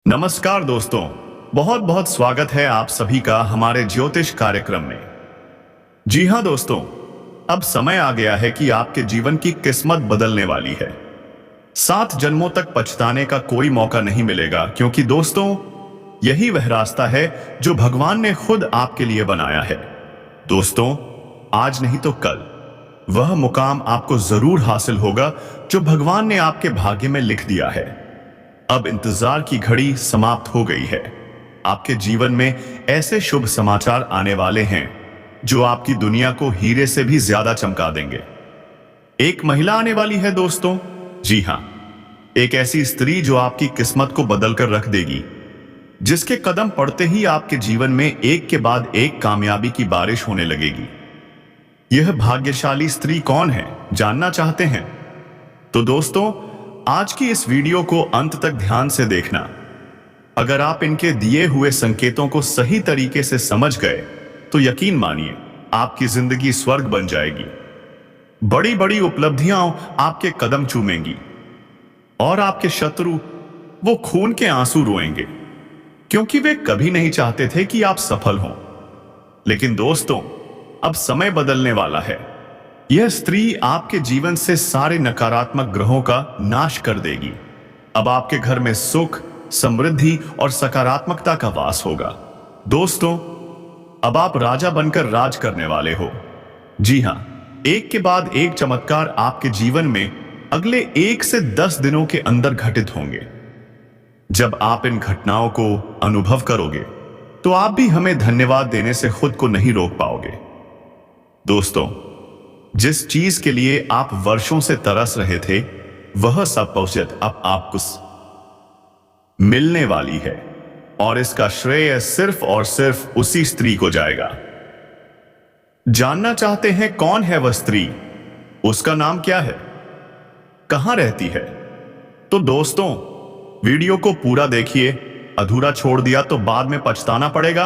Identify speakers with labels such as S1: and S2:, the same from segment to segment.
S1: नमस्कार दोस्तों, बहुत बहुत स्वागत है आप सभी का हमारे ज्योतिष कार्यक्रम में। जी हाँ दोस्तों, अब समय आ गया है कि आपके जीवन की किस्मत बदलने वाली है। 7 जन्मों तक पछताने का कोई मौका नहीं मिलेगा, क्योंकि दोस्तों यही वह रास्ता है जो भगवान ने खुद आपके लिए बनाया है। दोस्तों, आज नहीं तो कल वह मुकाम आपको जरूर हासिल होगा जो भगवान ने आपके भाग्य में लिख दिया है। अब इंतजार की घड़ी समाप्त हो गई है। आपके जीवन में ऐसे शुभ समाचार आने वाले हैं जो आपकी दुनिया को हीरे से भी ज्यादा चमका देंगे। एक महिला आने वाली है दोस्तों। जी हां, एक ऐसी स्त्री जो आपकी किस्मत को बदल कर रख देगी, जिसके कदम पड़ते ही आपके जीवन में एक के बाद एक कामयाबी की बारिश होने लगेगी। यह भाग्यशाली स्त्री कौन है, जानना चाहते हैं? तो दोस्तों, आज की इस वीडियो को अंत तक ध्यान से देखना। अगर आप इनके दिए हुए संकेतों को सही तरीके से समझ गए तो यकीन मानिए आपकी जिंदगी स्वर्ग बन जाएगी। बड़ी बड़ी उपलब्धियां आपके कदम चूमेंगी और आपके शत्रु वो खून के आंसू रोएंगे, क्योंकि वे कभी नहीं चाहते थे कि आप सफल हों। लेकिन दोस्तों, अब समय बदलने वाला है। यह स्त्री आपके जीवन से सारे नकारात्मक ग्रहों का नाश कर देगी। अब आपके घर में सुख, समृद्धि और सकारात्मकता का वास होगा। दोस्तों, अब आप राजा बनकर राज करने वाले हो। जी हां, एक के बाद एक चमत्कार आपके जीवन में अगले 1 से 10 दिनों के अंदर घटित होंगे। जब आप इन घटनाओं को अनुभव करोगे तो आप भी हमें धन्यवाद देने से खुद को नहीं रोक पाओगे। दोस्तों, जिस चीज के लिए आप वर्षों से तरस रहे थे, वह सब पहुंचत अब आपको मिलने वाली है, और इसका श्रेय सिर्फ और सिर्फ उसी स्त्री को जाएगा। जानना चाहते हैं कौन है वह स्त्री? उसका नाम क्या है? कहां रहती है? तो दोस्तों, वीडियो को पूरा देखिए। अधूरा छोड़ दिया तो बाद में पछताना पड़ेगा।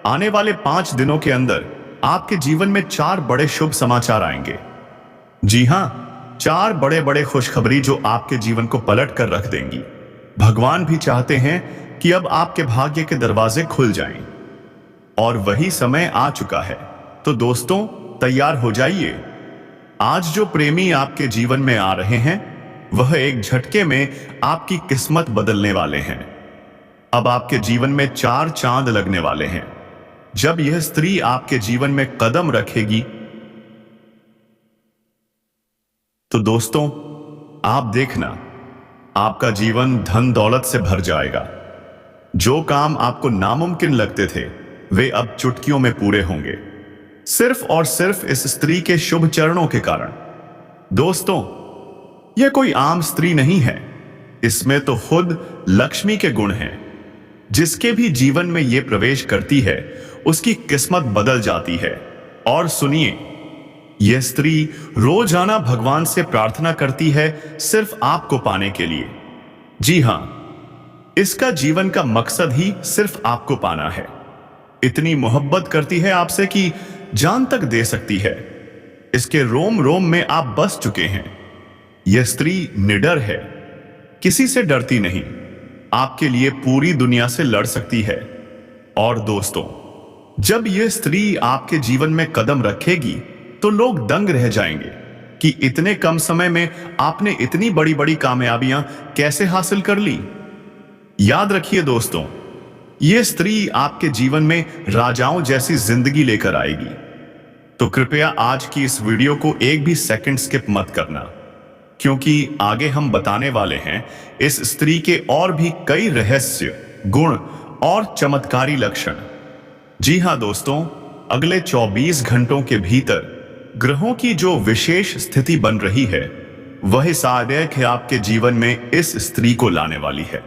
S1: आने वाले 5 दिनों के अंदर आपके जीवन में 4 बड़े शुभ समाचार आएंगे। जी हां, 4 बड़े बड़े खुशखबरी जो आपके जीवन को पलट कर रख देंगी। भगवान भी चाहते हैं कि अब आपके भाग्य के दरवाजे खुल जाएं, और वही समय आ चुका है। तो दोस्तों, तैयार हो जाइए। आज जो प्रेमी आपके जीवन में आ रहे हैं, वह एक झटके में आपकी किस्मत बदलने वाले हैं। अब आपके जीवन में 4 चांद लगने वाले हैं। जब यह स्त्री आपके जीवन में कदम रखेगी तो दोस्तों, आप देखना, आपका जीवन धन दौलत से भर जाएगा। जो काम आपको नामुमकिन लगते थे, वे अब चुटकियों में पूरे होंगे, सिर्फ और सिर्फ इस स्त्री के शुभ चरणों के कारण। दोस्तों, यह कोई आम स्त्री नहीं है। इसमें तो खुद लक्ष्मी के गुण हैं। जिसके भी जीवन में यह प्रवेश करती है, उसकी किस्मत बदल जाती है। और सुनिए, यह स्त्री रोजाना भगवान से प्रार्थना करती है सिर्फ आपको पाने के लिए। जी हां, इसका जीवन का मकसद ही सिर्फ आपको पाना है। इतनी मोहब्बत करती है आपसे कि जान तक दे सकती है। इसके रोम रोम में आप बस चुके हैं। यह स्त्री निडर है, किसी से डरती नहीं, आपके लिए पूरी दुनिया से लड़ सकती है। और दोस्तों, जब यह स्त्री आपके जीवन में कदम रखेगी तो लोग दंग रह जाएंगे कि इतने कम समय में आपने इतनी बड़ी बड़ी कामयाबियां कैसे हासिल कर ली। याद रखिए दोस्तों, यह स्त्री आपके जीवन में राजाओं जैसी जिंदगी लेकर आएगी। तो कृपया आज की इस वीडियो को एक भी सेकंड स्किप मत करना, क्योंकि आगे हम बताने वाले हैं इस स्त्री के और भी कई रहस्य, गुण और चमत्कारी लक्षण। जी हां दोस्तों, अगले 24 घंटों के भीतर ग्रहों की जो विशेष स्थिति बन रही है, वह सादयक है आपके जीवन में इस स्त्री को लाने वाली है।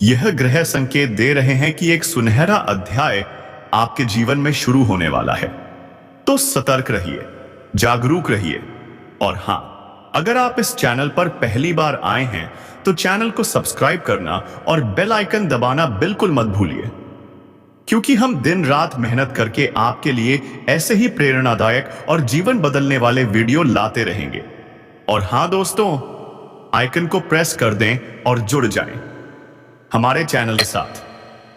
S1: यह ग्रह संकेत दे रहे हैं कि एक सुनहरा अध्याय आपके जीवन में शुरू होने वाला है। तो सतर्क रहिए, जागरूक रहिए। और हां, अगर आप इस चैनल पर पहली बार आए हैं तो चैनल को सब्सक्राइब करना और बेल आइकन दबाना बिल्कुल मत भूलिए, क्योंकि हम दिन रात मेहनत करके आपके लिए ऐसे ही प्रेरणादायक और जीवन बदलने वाले वीडियो लाते रहेंगे। और हां दोस्तों, आइकन को प्रेस कर दें और जुड़ जाएं। हमारे चैनल के साथ।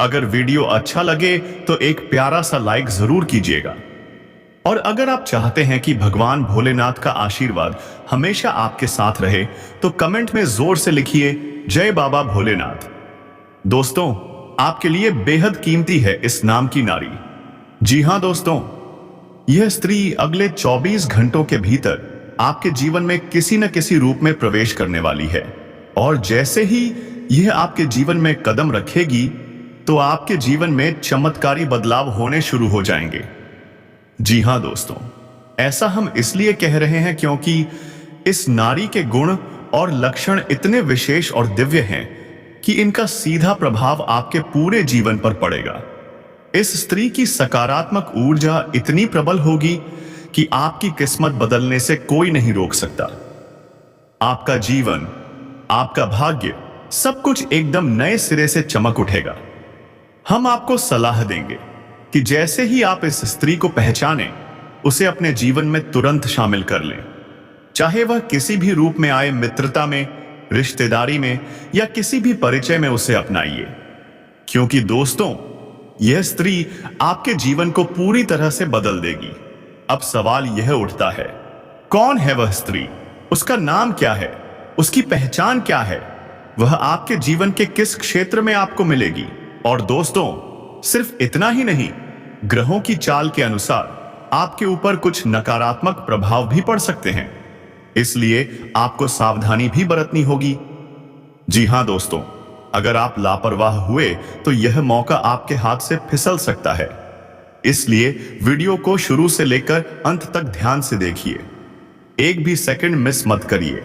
S1: अगर वीडियो अच्छा लगे तो एक प्यारा सा लाइक जरूर कीजिएगा। और अगर आप चाहते हैं कि भगवान भोलेनाथ का आशीर्वाद हमेशा आपके साथ रहे तो कमेंट में जोर से लिखिए जय बाबा भोलेनाथ। दोस्तों, आपके लिए बेहद कीमती है इस नाम की नारी। जी हां दोस्तों, यह स्त्री अगले 24 घंटों के भीतर आपके जीवन में किसी न किसी रूप में प्रवेश करने वाली है। और जैसे ही यह आपके जीवन में कदम रखेगी तो आपके जीवन में चमत्कारी बदलाव होने शुरू हो जाएंगे। जी हां दोस्तों, ऐसा हम इसलिए कह रहे हैं क्योंकि इस नारी के गुण और लक्षण इतने विशेष और दिव्य हैं कि इनका सीधा प्रभाव आपके पूरे जीवन पर पड़ेगा। इस स्त्री की सकारात्मक ऊर्जा इतनी प्रबल होगी कि आपकी किस्मत बदलने से कोई नहीं रोक सकता। आपका जीवन, आपका भाग्य, सब कुछ एकदम नए सिरे से चमक उठेगा। हम आपको सलाह देंगे कि जैसे ही आप इस स्त्री को पहचानें, उसे अपने जीवन में तुरंत शामिल कर लें। चाहे वह किसी भी रूप में आए, मित्रता में, रिश्तेदारी में या किसी भी परिचय में उसे अपनाइए। क्योंकि दोस्तों, यह स्त्री आपके जीवन को पूरी तरह से बदल देगी। अब सवाल यह उठता है, कौन है वह स्त्री? उसका नाम क्या है? उसकी पहचान क्या है? वह आपके जीवन के किस क्षेत्र में आपको मिलेगी? और दोस्तों, सिर्फ इतना ही नहीं, ग्रहों की चाल के अनुसार आपके ऊपर कुछ नकारात्मक प्रभाव भी पड़ सकते हैं, इसलिए आपको सावधानी भी बरतनी होगी। जी हां दोस्तों, अगर आप लापरवाह हुए तो यह मौका आपके हाथ से फिसल सकता है। इसलिए वीडियो को शुरू से लेकर अंत तक ध्यान से देखिए, एक भी सेकंड मिस मत करिए।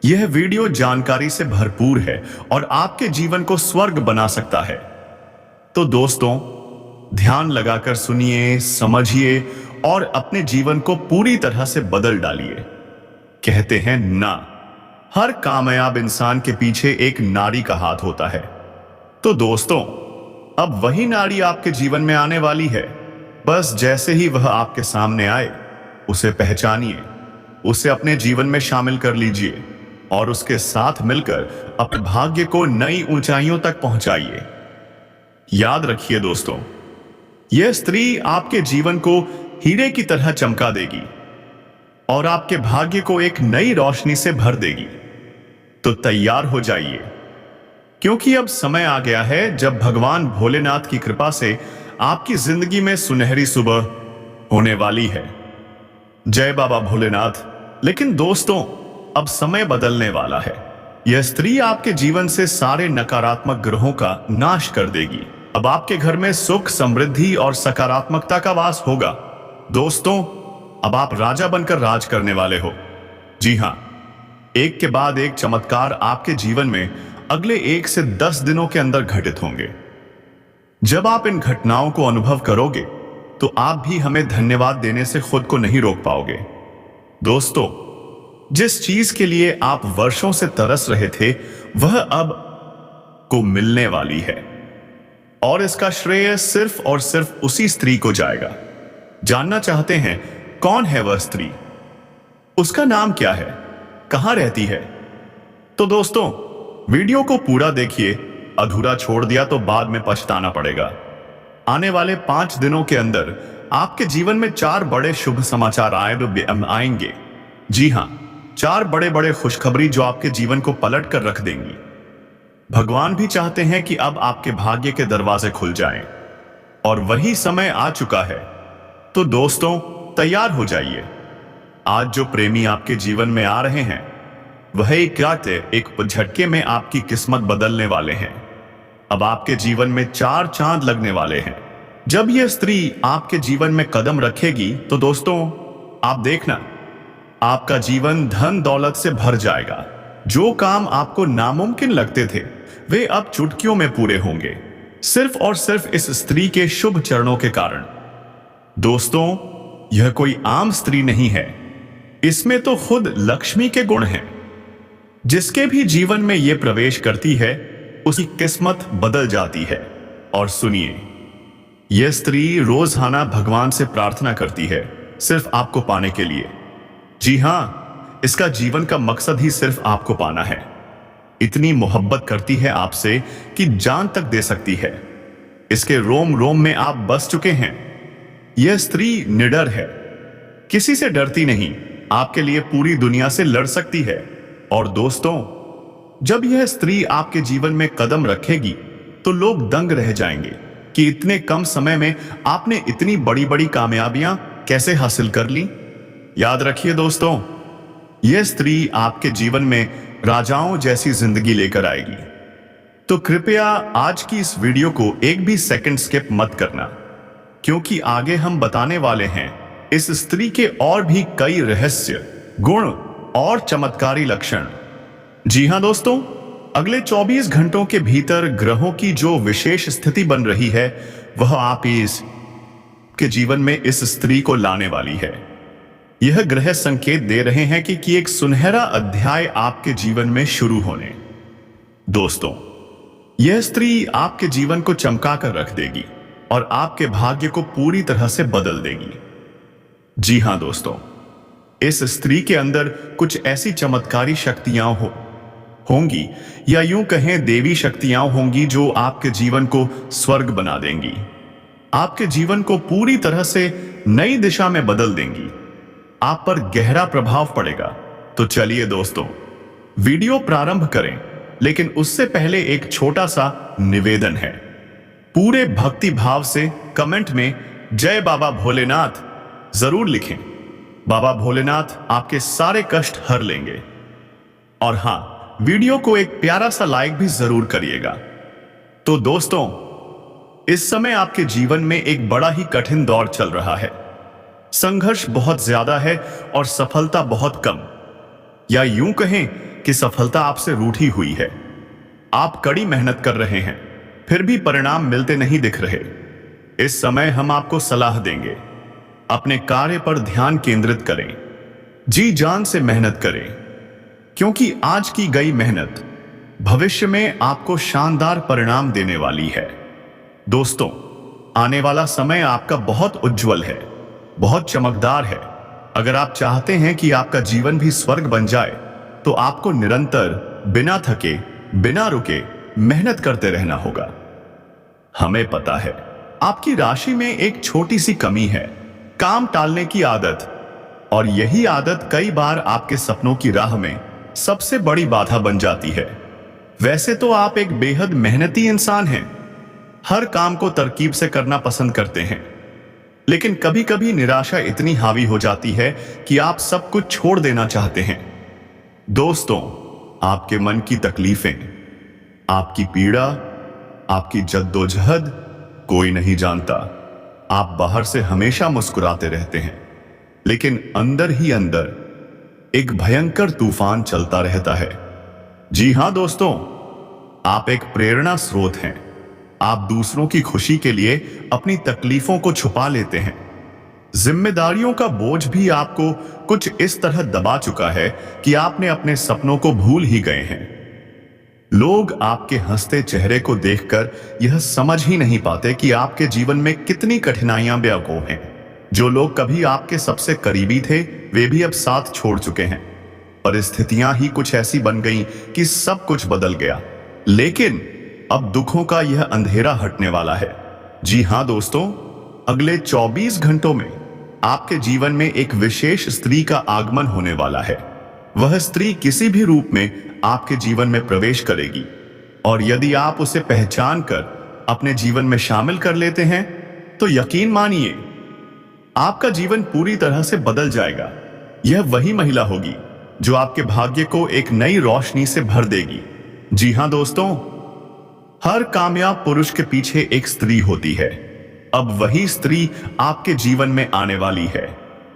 S1: यह वीडियो जानकारी से भरपूर है और आपके जीवन को स्वर्ग बना सकता है। तो दोस्तों, ध्यान लगाकर सुनिए, समझिए और अपने जीवन को पूरी तरह से बदल डालिए। कहते हैं ना, हर कामयाब इंसान के पीछे एक नारी का हाथ होता है। तो दोस्तों, अब वही नारी आपके जीवन में आने वाली है। बस जैसे ही वह आपके सामने आए, उसे पहचानिए, उसे अपने जीवन में शामिल कर लीजिए और उसके साथ मिलकर अपने भाग्य को नई ऊंचाइयों तक पहुंचाइए। याद रखिए दोस्तों, यह स्त्री आपके जीवन को हीरे की तरह चमका देगी और आपके भाग्य को एक नई रोशनी से भर देगी। तो तैयार हो जाइए, क्योंकि अब समय आ गया है जब भगवान भोलेनाथ की कृपा से आपकी जिंदगी में सुनहरी सुबह होने वाली है। जय बाबा भोलेनाथ। लेकिन दोस्तों, अब समय बदलने वाला है। यह स्त्री आपके जीवन से सारे नकारात्मक ग्रहों का नाश कर देगी। अब आपके घर में सुख, समृद्धि और सकारात्मकता का वास होगा। दोस्तों, अब आप राजा बनकर राज करने वाले हो। जी हां, एक के बाद एक चमत्कार आपके जीवन में अगले 1 से 10 दिनों के अंदर घटित होंगे। जब आप इन घटनाओं को अनुभव करोगे तो आप भी हमें धन्यवाद देने से खुद को नहीं रोक पाओगे। दोस्तों, जिस चीज के लिए आप वर्षों से तरस रहे थे, वह अब को मिलने वाली है और इसका श्रेय सिर्फ और सिर्फ उसी स्त्री को जाएगा। जानना चाहते हैं कौन है वह स्त्री? उसका नाम क्या है? कहां रहती है? तो दोस्तों, वीडियो को पूरा देखिए। अधूरा छोड़ दिया तो बाद में पछताना पड़ेगा। आने वाले 5 दिनों के अंदर आपके जीवन में 4 बड़े शुभ समाचार आएंगे। जी हां, 4 बड़े बड़े खुशखबरी जो आपके जीवन को पलट कर रख देंगी। भगवान भी चाहते हैं कि अब आपके भाग्य के दरवाजे खुल जाएं और वही समय आ चुका है। तो दोस्तों, तैयार हो जाइए। आज जो प्रेमी आपके जीवन में आ रहे हैं, वह एक झटके में आपकी किस्मत बदलने वाले हैं। अब आपके जीवन में 4 चांद लगने वाले हैं। जब यह स्त्री आपके जीवन में कदम रखेगी तो दोस्तों, आप देखना, आपका जीवन धन दौलत से भर जाएगा। जो काम आपको नामुमकिन लगते थे, वे अब चुटकियों में पूरे होंगे, सिर्फ और सिर्फ इस स्त्री के शुभ चरणों के कारण। दोस्तों, यह कोई आम स्त्री नहीं है, इसमें तो खुद लक्ष्मी के गुण हैं। जिसके भी जीवन में यह प्रवेश करती है, उसकी किस्मत बदल जाती है। और सुनिए, यह स्त्री रोजाना भगवान से प्रार्थना करती है, सिर्फ आपको पाने के लिए। जी हां, इसका जीवन का मकसद ही सिर्फ आपको पाना है। इतनी मोहब्बत करती है आपसे कि जान तक दे सकती है। इसके रोम रोम में आप बस चुके हैं। यह स्त्री निडर है, किसी से डरती नहीं, आपके लिए पूरी दुनिया से लड़ सकती है। और दोस्तों, जब यह स्त्री आपके जीवन में कदम रखेगी तो लोग दंग रह जाएंगे कि इतने कम समय में आपने इतनी बड़ी बड़ी कामयाबियां कैसे हासिल कर ली। याद रखिए दोस्तों, यह स्त्री आपके जीवन में राजाओं जैसी जिंदगी लेकर आएगी। तो कृपया आज की इस वीडियो को एक भी सेकंड स्किप मत करना, क्योंकि आगे हम बताने वाले हैं इस स्त्री के और भी कई रहस्य, गुण और चमत्कारी लक्षण। जी हां दोस्तों, अगले 24 घंटों के भीतर ग्रहों की जो विशेष स्थिति बन रही है वह आप इस के जीवन में इस स्त्री को लाने वाली है। यह ग्रह संकेत दे रहे हैं कि एक सुनहरा अध्याय आपके जीवन में शुरू होने। दोस्तों, यह स्त्री आपके जीवन को चमका कर रख देगी और आपके भाग्य को पूरी तरह से बदल देगी। जी हां दोस्तों, इस स्त्री के अंदर कुछ ऐसी चमत्कारी शक्तियां होंगी, या यूं कहें देवी शक्तियां होंगी, जो आपके जीवन को स्वर्ग बना देंगी, आपके जीवन को पूरी तरह से नई दिशा में बदल देंगी, आप पर गहरा प्रभाव पड़ेगा। तो चलिए दोस्तों, वीडियो प्रारंभ करें, लेकिन उससे पहले एक छोटा सा निवेदन है। पूरे भक्ति भाव से कमेंट में जय बाबा भोलेनाथ जरूर लिखें। बाबा भोलेनाथ आपके सारे कष्ट हर लेंगे। और हां, वीडियो को एक प्यारा सा लाइक भी जरूर करिएगा। तो दोस्तों, इस समय आपके जीवन में एक बड़ा ही कठिन दौर चल रहा है। संघर्ष बहुत ज्यादा है और सफलता बहुत कम, या यूं कहें कि सफलता आपसे रूठी हुई है। आप कड़ी मेहनत कर रहे हैं, फिर भी परिणाम मिलते नहीं दिख रहे। इस समय हम आपको सलाह देंगे, अपने कार्य पर ध्यान केंद्रित करें, जी जान से मेहनत करें, क्योंकि आज की गई मेहनत भविष्य में आपको शानदार परिणाम देने वाली है। दोस्तों, आने वाला समय आपका बहुत उज्जवल है, बहुत चमकदार है। अगर आप चाहते हैं कि आपका जीवन भी स्वर्ग बन जाए, तो आपको निरंतर बिना थके, बिना रुके मेहनत करते रहना होगा। हमें पता है आपकी राशि में एक छोटी सी कमी है, काम टालने की आदत, और यही आदत कई बार आपके सपनों की राह में सबसे बड़ी बाधा बन जाती है। वैसे तो आप एक बेहद मेहनती इंसान हैं, हर काम को तरकीब से करना पसंद करते हैं, लेकिन कभी कभी निराशा इतनी हावी हो जाती है कि आप सब कुछ छोड़ देना चाहते हैं। दोस्तों, आपके मन की तकलीफें, आपकी पीड़ा, आपकी जद्दोजहद कोई नहीं जानता। आप बाहर से हमेशा मुस्कुराते रहते हैं, लेकिन अंदर ही अंदर एक भयंकर तूफान चलता रहता है। जी हां दोस्तों, आप एक प्रेरणा स्रोत हैं। आप दूसरों की खुशी के लिए अपनी तकलीफों को छुपा लेते हैं। जिम्मेदारियों का बोझ भी आपको कुछ इस तरह दबा चुका है कि आपने अपने सपनों को भूल ही गए हैं। लोग आपके हंसते चेहरे को देखकर यह समझ ही नहीं पाते कि आपके जीवन में कितनी कठिनाइयां बेवकूफ हैं। जो लोग कभी आपके सबसे करीबी थे, वे भी अब साथ छोड़ चुके हैं। परिस्थितियां ही कुछ ऐसी बन गईं कि सब कुछ बदल गया। लेकिन अब दुखों का यह अंधेरा हटने वाला है। जी हां दोस्तों, अगले 24 घंटों में आपके जीवन में एक विशेष स्त्री का आगमन होने वाला है। वह स्त्री किसी भी रूप में आपके जीवन में प्रवेश करेगी, और यदि आप उसे पहचान कर अपने जीवन में शामिल कर लेते हैं, तो यकीन मानिए आपका जीवन पूरी तरह से बदल जाएगा। यह वही महिला होगी जो आपके भाग्य को एक नई रोशनी से भर देगी। जी हां दोस्तों, हर कामयाब पुरुष के पीछे एक स्त्री होती है। अब वही स्त्री आपके जीवन में आने वाली है,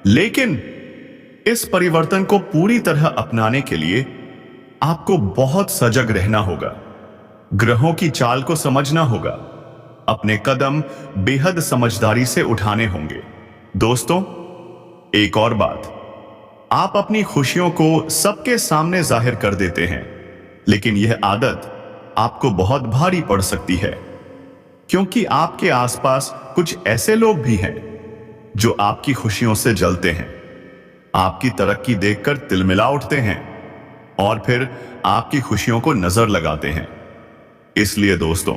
S1: लेकिन इस परिवर्तन को पूरी तरह अपनाने के लिए आपको बहुत सजग रहना होगा, ग्रहों की चाल को समझना होगा, अपने कदम बेहद समझदारी से उठाने होंगे। दोस्तों, एक और बात, आप अपनी खुशियों को सबके सामने जाहिर कर देते हैं, लेकिन यह आदत आपको बहुत भारी पड़ सकती है, क्योंकि आपके आसपास कुछ ऐसे लोग भी हैं जो आपकी खुशियों से जलते हैं, आपकी तरक्की देखकर तिलमिला उठते हैं। और फिर आपकी खुशियों को नजर लगाते हैं। इसलिए दोस्तों,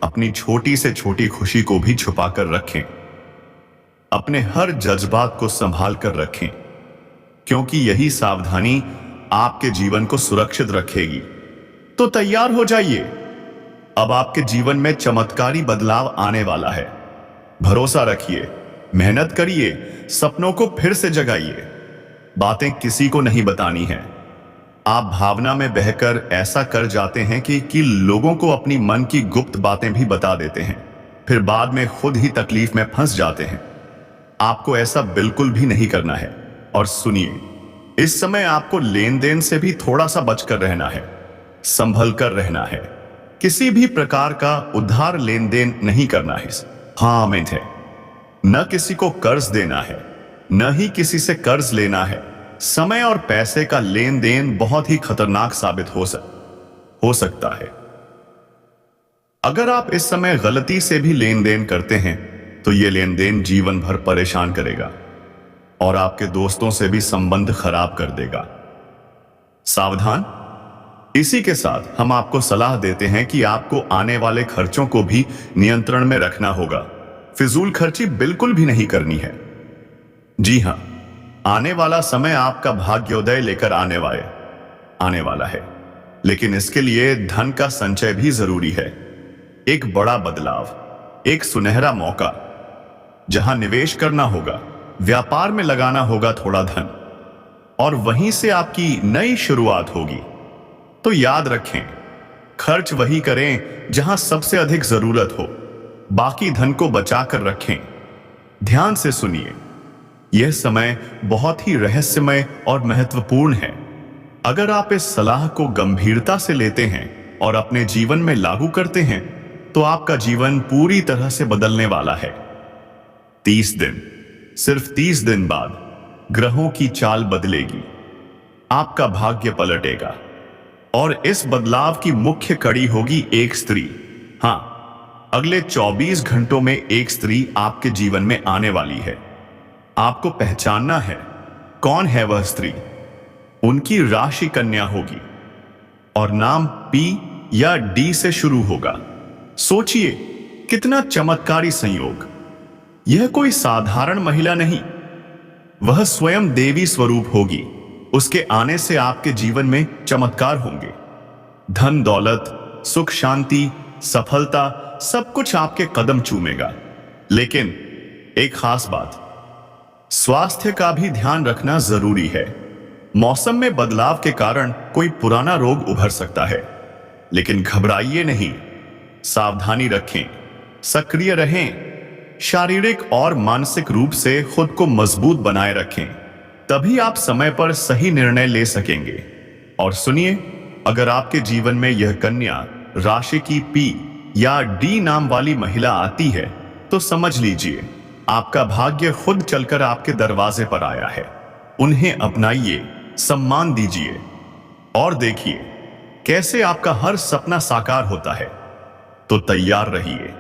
S1: अपनी छोटी से छोटी खुशी को भी छुपा कर रखें। अपने हर जज्बात को संभाल कर रखें, क्योंकि यही सावधानी आपके जीवन को सुरक्षित रखेगी। तो तैयार हो जाइए, अब आपके जीवन में चमत्कारी बदलाव आने वाला है। भरोसा रखिए, मेहनत करिए, सपनों को फिर से जगाइए। बातें किसी को नहीं बतानी है। आप भावना में बहकर ऐसा कर जाते हैं कि लोगों को अपनी मन की गुप्त बातें भी बता देते हैं, फिर बाद में खुद ही तकलीफ में फंस जाते हैं। आपको ऐसा बिल्कुल भी नहीं करना है। और सुनिए, इस समय आपको लेन देन से भी थोड़ा सा बचकर रहना है, संभल कर रहना है। किसी भी प्रकार का उधार लेन देन नहीं करना है। हाँ अमित है, न किसी को कर्ज देना है, न ही किसी से कर्ज लेना है। समय और पैसे का लेन देन बहुत ही खतरनाक साबित हो सकता है। अगर आप इस समय गलती से भी लेन देन करते हैं तो यह लेन देन जीवन भर परेशान करेगा और आपके दोस्तों से भी संबंध खराब कर देगा। सावधान। इसी के साथ हम आपको सलाह देते हैं कि आपको आने वाले खर्चों को भी नियंत्रण में रखना होगा। फिजूल खर्ची बिल्कुल भी नहीं करनी है। जी हां, आने वाला समय आपका भाग्योदय लेकर आने वाला है, लेकिन इसके लिए धन का संचय भी जरूरी है। एक बड़ा बदलाव, एक सुनहरा मौका, जहां निवेश करना होगा, व्यापार में लगाना होगा थोड़ा धन, और वहीं से आपकी नई शुरुआत होगी। तो याद रखें, खर्च वही करें जहां सबसे अधिक जरूरत हो, बाकी धन को बचा कर रखें। ध्यान से सुनिए, यह समय बहुत ही रहस्यमय और महत्वपूर्ण है। अगर आप इस सलाह को गंभीरता से लेते हैं और अपने जीवन में लागू करते हैं तो आपका जीवन पूरी तरह से बदलने वाला है। 30 दिन, सिर्फ 30 दिन बाद ग्रहों की चाल बदलेगी, आपका भाग्य पलटेगा और इस बदलाव की मुख्य कड़ी होगी एक स्त्री। हां, अगले 24 घंटों में एक स्त्री आपके जीवन में आने वाली है। आपको पहचानना है कौन है वह स्त्री। उनकी राशि कन्या होगी और नाम पी या डी से शुरू होगा। सोचिए, कितना चमत्कारी संयोग। यह कोई साधारण महिला नहीं, वह स्वयं देवी स्वरूप होगी। उसके आने से आपके जीवन में चमत्कार होंगे। धन दौलत, सुख शांति, सफलता, सब कुछ आपके कदम चूमेगा। लेकिन एक खास बात, स्वास्थ्य का भी ध्यान रखना जरूरी है। मौसम में बदलाव के कारण कोई पुराना रोग उभर सकता है, लेकिन घबराइए नहीं। सावधानी रखें, सक्रिय रहें, शारीरिक और मानसिक रूप से खुद को मजबूत बनाए रखें, तभी आप समय पर सही निर्णय ले सकेंगे। और सुनिए, अगर आपके जीवन में यह कन्या राशि की पी या डी नाम वाली महिला आती है तो समझ लीजिए आपका भाग्य खुद चलकर आपके दरवाजे पर आया है। उन्हें अपनाइए, सम्मान दीजिए और देखिए कैसे आपका हर सपना साकार होता है। तो तैयार रहिए।